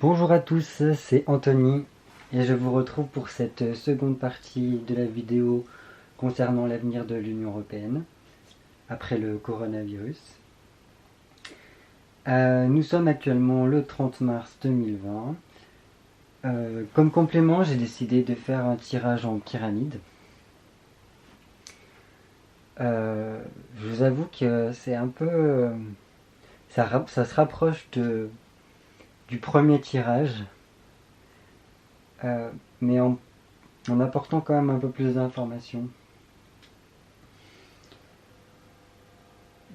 Bonjour à tous, c'est Anthony et je vous retrouve pour cette seconde partie de la vidéo concernant l'avenir de l'Union Européenne après le coronavirus. Nous sommes actuellement le 30 mars 2020. Comme complément, j'ai décidé de faire un tirage en pyramide. Je vous avoue que c'est un peu... ça se rapproche du premier tirage, mais en apportant quand même un peu plus d'informations.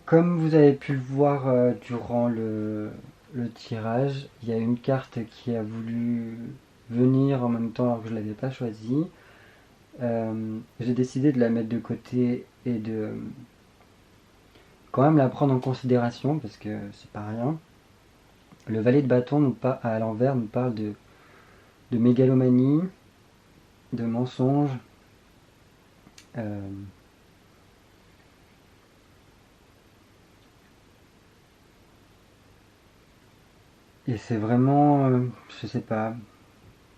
Comme vous avez pu le voir durant le tirage, il y a une carte qui a voulu venir en même temps alors que je ne l'avais pas choisie. J'ai décidé de la mettre de côté et de quand même la prendre en considération parce que c'est pas rien. Le valet de bâton à l'envers nous parle de mégalomanie, de mensonge, euh, et c'est vraiment, je sais pas,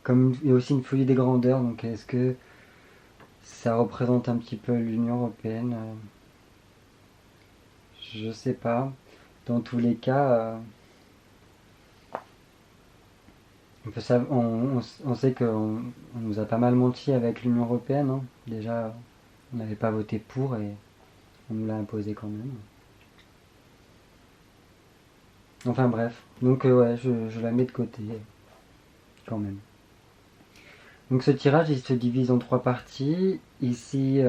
comme il y a aussi une folie des grandeurs, donc est-ce que ça représente un petit peu l'Union Européenne? Je sais pas. Dans tous les cas, on sait qu'on nous a pas mal menti avec l'Union Européenne, hein. Déjà, on n'avait pas voté pour et on nous l'a imposé quand même. Enfin bref, donc ouais, je la mets de côté quand même. Donc ce tirage, il se divise en trois parties. Ici,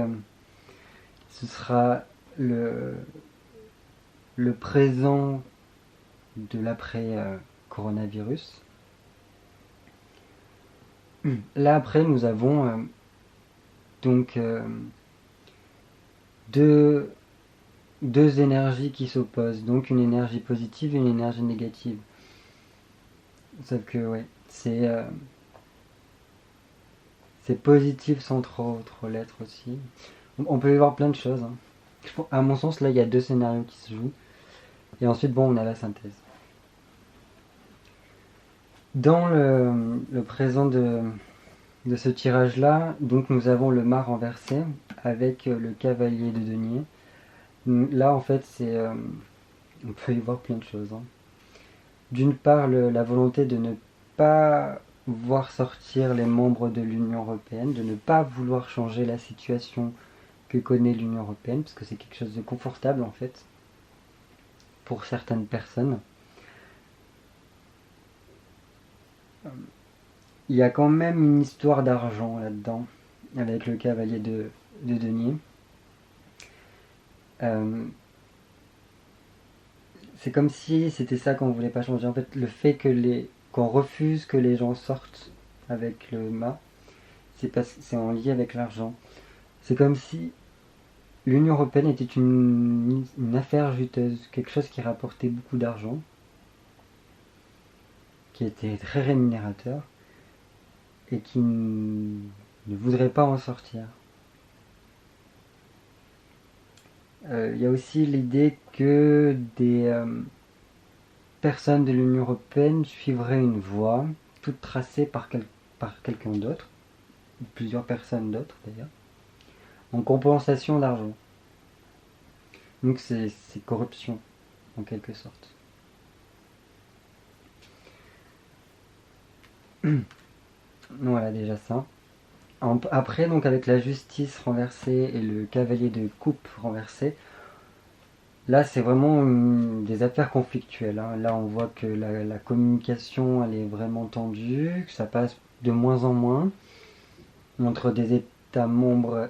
ce sera le, le présent de l'après-coronavirus. Là après, nous avons donc deux, deux énergies qui s'opposent, donc une énergie positive et une énergie négative. Sauf que ouais, c'est positif sans trop l'être aussi. On peut y voir plein de choses, hein. À mon sens, là, il y a deux scénarios qui se jouent. Et ensuite, bon, on a la synthèse. Dans le présent de ce tirage-là, donc nous avons le mât renversé avec le cavalier de denier. Là, en fait, on peut y voir plein de choses, hein. D'une part, la volonté de ne pas voir sortir les membres de l'Union Européenne, de ne pas vouloir changer la situation que connaît l'Union Européenne, parce que c'est quelque chose de confortable, en fait, pour certaines personnes. Il y a quand même une histoire d'argent là-dedans, avec le cavalier de denier. Euh, c'est comme si c'était ça qu'on voulait pas changer. En fait, le fait qu'on refuse que les gens sortent avec le mât, c'est en lien avec l'argent. C'est comme si l'Union Européenne était une affaire juteuse, quelque chose qui rapportait beaucoup d'argent, qui était très rémunérateur, et qui ne voudrait pas en sortir. Il y a aussi l'idée que des personnes de l'Union Européenne suivraient une voie toute tracée par quelqu'un d'autre, ou plusieurs personnes d'autres d'ailleurs, en compensation d'argent. Donc c'est corruption, en quelque sorte. Voilà déjà ça. Après, donc avec la justice renversée et le cavalier de coupe renversé, là c'est vraiment des affaires conflictuelles, hein. Là on voit que la communication elle est vraiment tendue, que ça passe de moins en moins entre des États membres,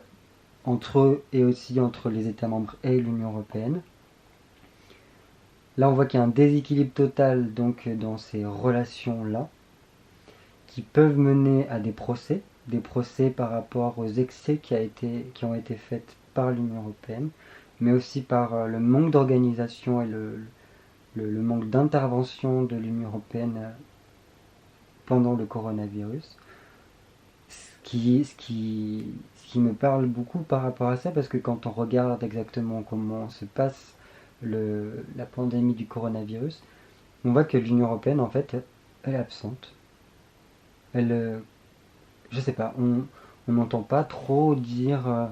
entre eux et aussi entre les États membres et l'Union Européenne. Là on voit qu'il y a un déséquilibre total donc dans ces relations-là, qui peuvent mener à des procès par rapport aux excès qui ont été faits par l'Union Européenne, mais aussi par le manque d'organisation et le manque d'intervention de l'Union Européenne pendant le coronavirus. Ce qui me parle beaucoup par rapport à ça, parce que quand on regarde exactement comment se passe la pandémie du coronavirus, on voit que l'Union Européenne, en fait, elle est absente. Elle, je sais pas, on n'entend pas trop dire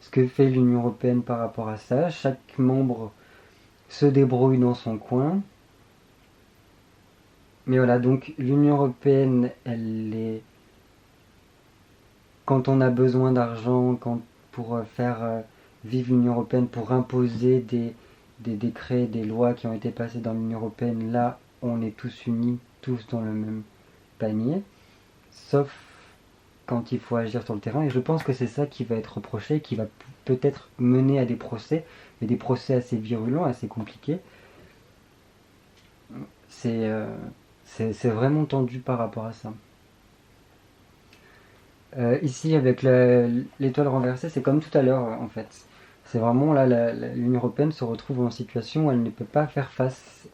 ce que fait l'Union européenne par rapport à ça. Chaque membre se débrouille dans son coin. Mais voilà, donc l'Union européenne, elle est quand on a besoin d'argent, pour faire vivre l'Union européenne, pour imposer des décrets, des lois qui ont été passées dans l'Union européenne, là, on est tous unis, tous dans le même panier, sauf quand il faut agir sur le terrain. Et je pense que c'est ça qui va être reproché, qui va peut-être mener à des procès, et des procès assez virulents, assez compliqués. C'est c'est vraiment tendu par rapport à ça. Ici, avec l'étoile renversée, c'est comme tout à l'heure, en fait. C'est vraiment là, l'Union européenne se retrouve en situation où elle ne peut pas faire face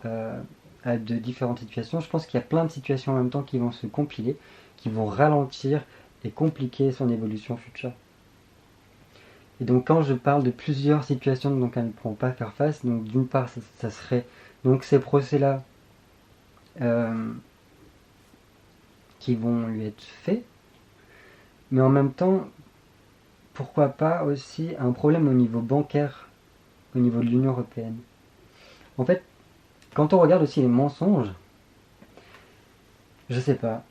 à de différentes situations. Je pense qu'il y a plein de situations en même temps qui vont se compiler, qui vont ralentir et compliquer son évolution future. Et donc, quand je parle de plusieurs situations dont elle ne pourra pas faire face, donc d'une part, ça serait donc ces procès-là euh, qui vont lui être faits, mais en même temps, pourquoi pas aussi un problème au niveau bancaire, au niveau de l'Union européenne. En fait, quand on regarde aussi les mensonges, je sais pas,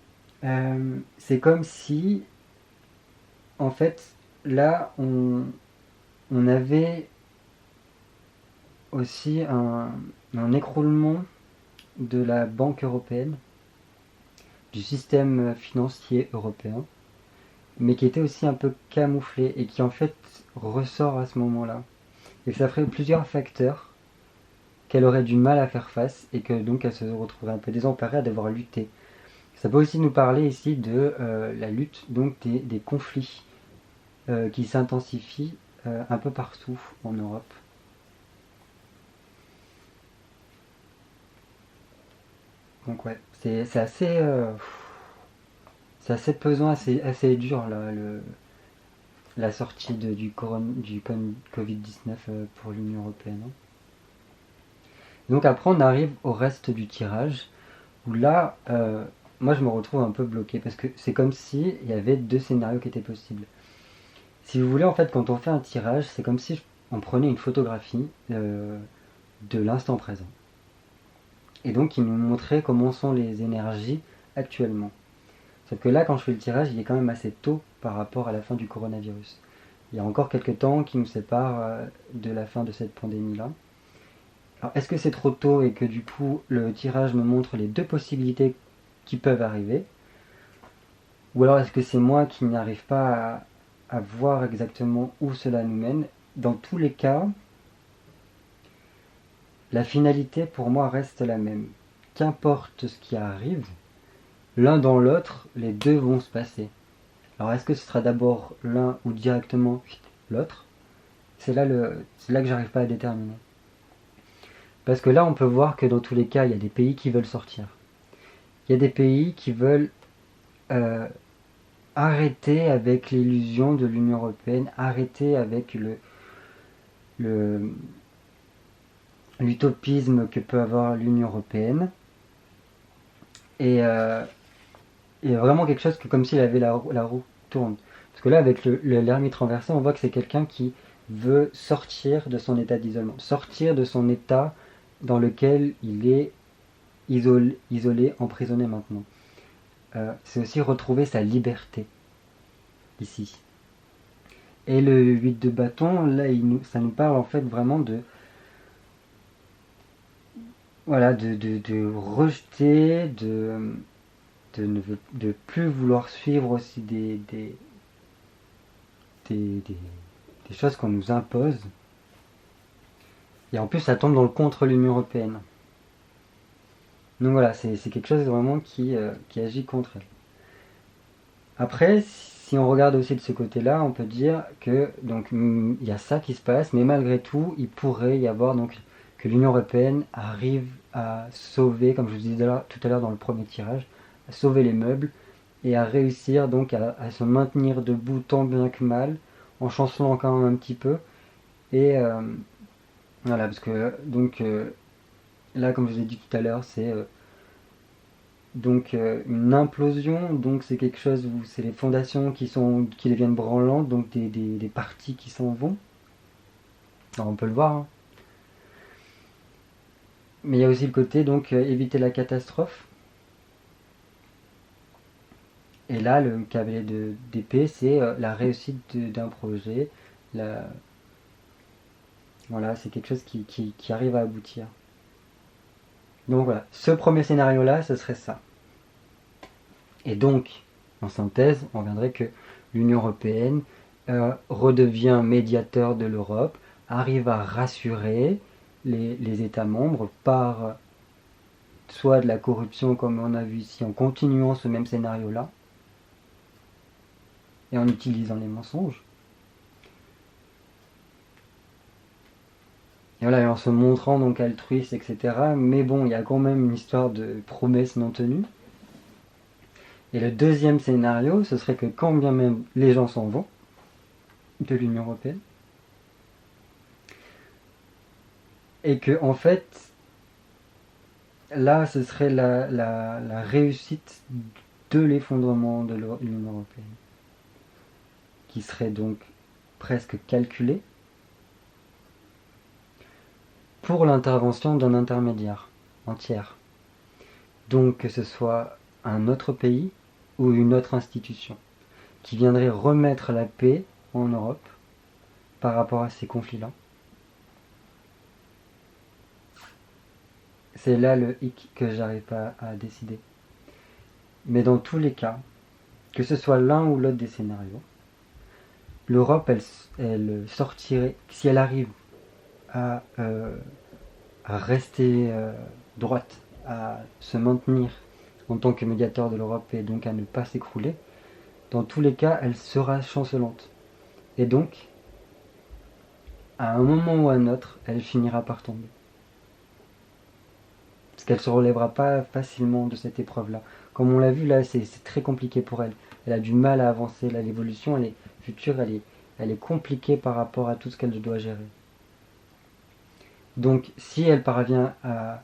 c'est comme si, en fait, là, on avait aussi un écroulement de la Banque européenne, du système financier européen, mais qui était aussi un peu camouflé et qui en fait ressort à ce moment-là. Et ça ferait plusieurs facteurs qu'elle aurait du mal à faire face et que donc elle se retrouverait un peu désemparée à devoir lutter. Ça peut aussi nous parler ici de la lutte, donc des conflits qui s'intensifient un peu partout en Europe. Donc ouais, c'est assez pesant, assez dur là, la sortie du Covid-19 pour l'Union européenne. Donc après on arrive au reste du tirage, où là, moi je me retrouve un peu bloqué, parce que c'est comme si il y avait deux scénarios qui étaient possibles. Si vous voulez, en fait, quand on fait un tirage, c'est comme si on prenait une photographie de l'instant présent. Et donc il nous montrait comment sont les énergies actuellement. Sauf que là, quand je fais le tirage, il est quand même assez tôt par rapport à la fin du coronavirus. Il y a encore quelques temps qui nous séparent de la fin de cette pandémie-là. Alors, est-ce que c'est trop tôt et que du coup, le tirage me montre les deux possibilités qui peuvent arriver? Ou alors est-ce que c'est moi qui n'arrive pas à voir exactement où cela nous mène? Dans tous les cas, la finalité pour moi reste la même. Qu'importe ce qui arrive, l'un dans l'autre, les deux vont se passer. Alors est-ce que ce sera d'abord l'un ou directement l'autre? C'est là que j'arrive pas à déterminer. Parce que là, on peut voir que dans tous les cas, il y a des pays qui veulent sortir. Il y a des pays qui veulent euh, arrêter avec l'illusion de l'Union européenne, arrêter avec le- l'utopisme que peut avoir l'Union européenne, et, vraiment quelque chose que comme s'il avait la roue tourne. Parce que là, avec l'ermite renversé, on voit que c'est quelqu'un qui veut sortir de son état d'isolement, sortir de son état dans lequel il est isolé, emprisonné maintenant. C'est aussi retrouver sa liberté ici. Et le 8 de bâton, là, ça nous parle en fait vraiment de, voilà, de rejeter, de plus vouloir suivre aussi des, des- des choses qu'on nous impose. Et en plus, ça tombe dans le contre l'Union européenne. Donc voilà, c'est quelque chose vraiment qui agit contre elle. Après, si on regarde aussi de ce côté-là, on peut dire que donc il y a ça qui se passe, mais malgré tout, il pourrait y avoir donc que l'Union européenne arrive à sauver, comme je vous disais tout à l'heure dans le premier tirage, à sauver les meubles et à réussir donc à se maintenir debout tant bien que mal, en chancelant quand même un petit peu. Et voilà, parce que donc là, comme je vous ai dit tout à l'heure, c'est Donc une implosion, donc c'est quelque chose où c'est les fondations qui deviennent branlantes, donc des parties qui s'en vont. Alors, on peut le voir, hein. Mais il y a aussi le côté donc éviter la catastrophe. Et là, le cavalier d'épée, c'est la réussite d'un projet. La, voilà, c'est quelque chose qui arrive à aboutir. Donc voilà, ce premier scénario-là, ce serait ça. Et donc, en synthèse, on viendrait que l'Union européenne redevient médiateur de l'Europe, arrive à rassurer les États membres par soit de la corruption comme on a vu ici, en continuant ce même scénario-là, et en utilisant les mensonges. Et voilà, et en se montrant donc altruiste, etc. Mais bon, il y a quand même une histoire de promesses non tenues. Et le deuxième scénario, ce serait que quand bien même les gens s'en vont de l'Union européenne, et que en fait, là, ce serait la réussite de l'effondrement de l'Union européenne, qui serait donc presque calculée pour l'intervention d'un intermédiaire entière. Donc que ce soit un autre pays ou une autre institution qui viendrait remettre la paix en Europe par rapport à ces conflits-là. C'est là le hic que j'arrive pas à décider. Mais dans tous les cas, que ce soit l'un ou l'autre des scénarios, l'Europe, elle sortirait, si elle arrive à, rester droite, à se maintenir en tant que médiateur de l'Europe et donc à ne pas s'écrouler, dans tous les cas, elle sera chancelante. Et donc, à un moment ou à un autre, elle finira par tomber. Parce qu'elle ne se relèvera pas facilement de cette épreuve-là. Comme on l'a vu là, c'est très compliqué pour elle. Elle a du mal à avancer. Là, l'évolution, elle est future, elle est compliquée par rapport à tout ce qu'elle doit gérer. Donc, si elle parvient à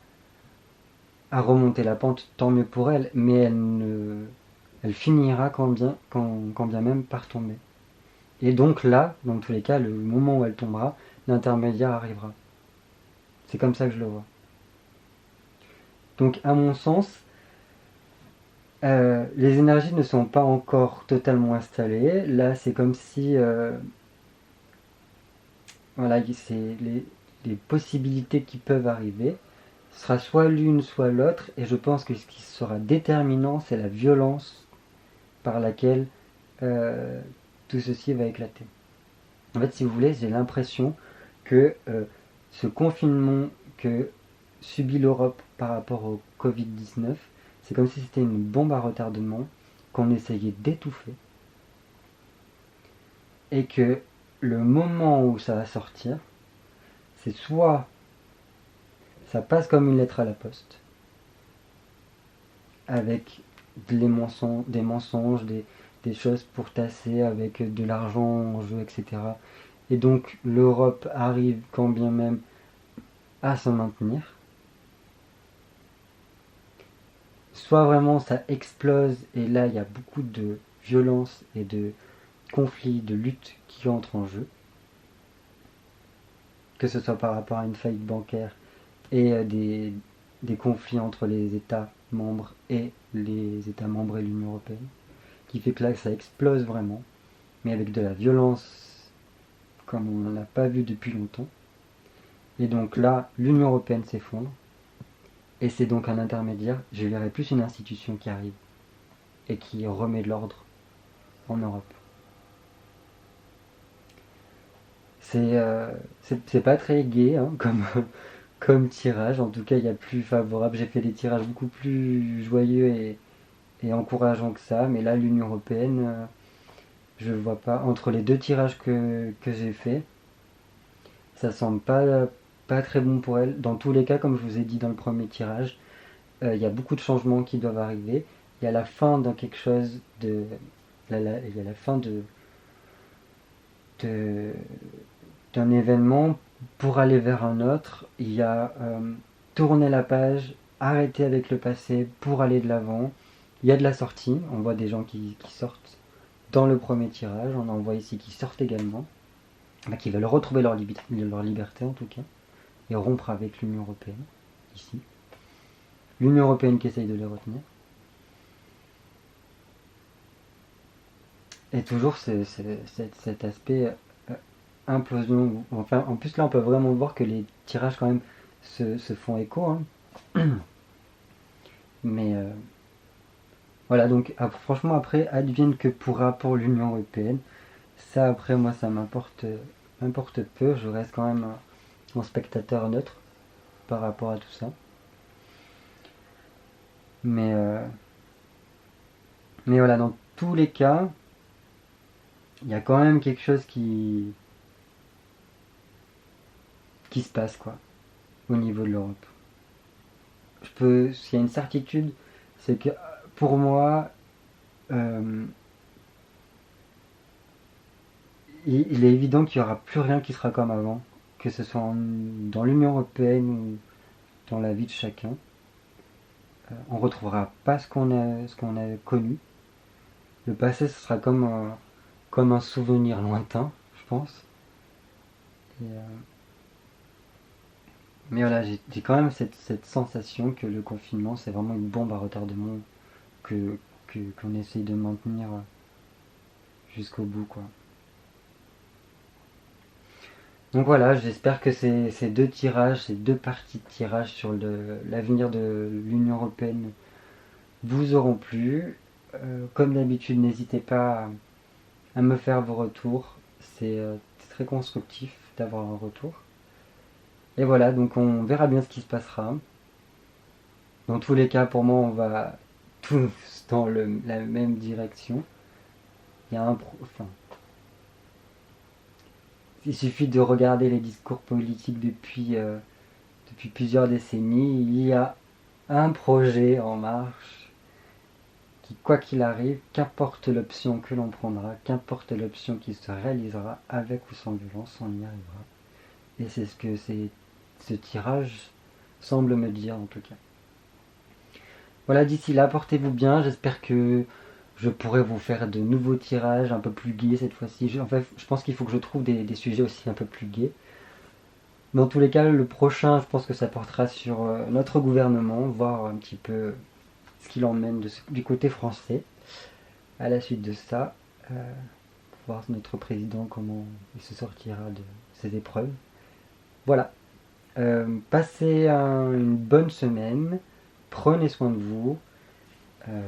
remonter la pente, tant mieux pour elle, mais elle finira quand bien même par tomber. Et donc là, dans tous les cas, le moment où elle tombera, l'intermédiaire arrivera. C'est comme ça que je le vois. Donc, à mon sens, les énergies ne sont pas encore totalement installées. Là, c'est comme si, voilà, c'est les possibilités qui peuvent arriver. Ce sera soit l'une, soit l'autre, et je pense que ce qui sera déterminant, c'est la violence par laquelle euh, tout ceci va éclater. En fait, si vous voulez, j'ai l'impression que ce confinement que subit l'Europe par rapport au Covid-19, c'est comme si c'était une bombe à retardement qu'on essayait d'étouffer et que le moment où ça va sortir, c'est soit ça passe comme une lettre à la poste, avec des mensonges, des choses pour tasser, avec de l'argent en jeu, etc. Et donc l'Europe arrive quand bien même à se maintenir. Soit vraiment ça explose et là il y a beaucoup de violence et de conflits, de luttes qui entrent en jeu, que ce soit par rapport à une faillite bancaire et des conflits entre les États membres et les États membres et l'Union européenne, qui fait que là ça explose vraiment, mais avec de la violence comme on n'en a pas vu depuis longtemps. Et donc là, l'Union européenne s'effondre, et c'est donc un intermédiaire, je verrais plus une institution qui arrive et qui remet de l'ordre en Europe. C'est c'est pas très gai hein, comme tirage, en tout cas il y a plus favorable. J'ai fait des tirages beaucoup plus joyeux et encourageants que ça, mais là l'Union Européenne, je vois pas. Entre les deux tirages que j'ai fait, ça semble pas très bon pour elle. Dans tous les cas, comme je vous ai dit dans le premier tirage, il y a beaucoup de changements qui doivent arriver. Il y a la fin d'un quelque chose de. Il y a la fin de, d'un événement pour aller vers un autre. Il y a tourner la page arrêter avec le passé pour aller de l'avant. Il y a de la sortie, on voit des gens qui sortent dans le premier tirage, on en voit ici qui sortent également, qui veulent retrouver leur liberté en tout cas, et rompre avec l'Union Européenne, ici. L'Union Européenne qui essaye de les retenir. Et toujours cet aspect implosion. Enfin, en plus là on peut vraiment voir que les tirages quand même se font écho. Hein. Mais voilà, donc franchement après, advienne que pourra pour l'Union Européenne. Ça après moi ça m'importe peu, je reste quand même un spectateur neutre par rapport à tout ça. Mais, mais voilà, dans tous les cas, il y a quand même quelque chose qui se passe quoi, au niveau de l'Europe. S'il y a une certitude, c'est que pour moi, euh, il est évident qu'il n'y aura plus rien qui sera comme avant, que ce soit dans l'Union Européenne ou dans la vie de chacun. On ne retrouvera pas ce qu'on a connu. Le passé, ce sera comme un souvenir lointain, je pense. Et, mais voilà, j'ai quand même cette sensation que le confinement, c'est vraiment une bombe à retardement qu'on essaye de maintenir jusqu'au bout, quoi. Donc voilà, j'espère que ces deux tirages, ces deux parties de tirage sur l'avenir de l'Union Européenne vous auront plu. Comme d'habitude, n'hésitez pas à me faire vos retours. C'est très constructif d'avoir un retour. Et voilà, donc on verra bien ce qui se passera. Dans tous les cas, pour moi, on va tous dans la même direction. Il y a enfin, il suffit de regarder les discours politiques depuis plusieurs décennies. Il y a un projet en marche qui, quoi qu'il arrive, qu'importe l'option que l'on prendra, qu'importe l'option qui se réalisera, avec ou sans violence, on y arrivera. Et c'est ce que ce tirage semble me dire en tout cas. Voilà, d'ici là, portez-vous bien. J'espère que je pourrai vous faire de nouveaux tirages un peu plus gais cette fois-ci. En fait, je pense qu'il faut que je trouve des sujets aussi un peu plus gais. Dans tous les cas, le prochain, je pense que ça portera sur notre gouvernement, voir un petit peu ce qu'il emmène du côté français. À la suite de ça, voir notre président comment il se sortira de ces épreuves. Voilà. Passez une bonne semaine. Prenez soin de vous.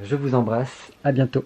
Je vous embrasse. À bientôt.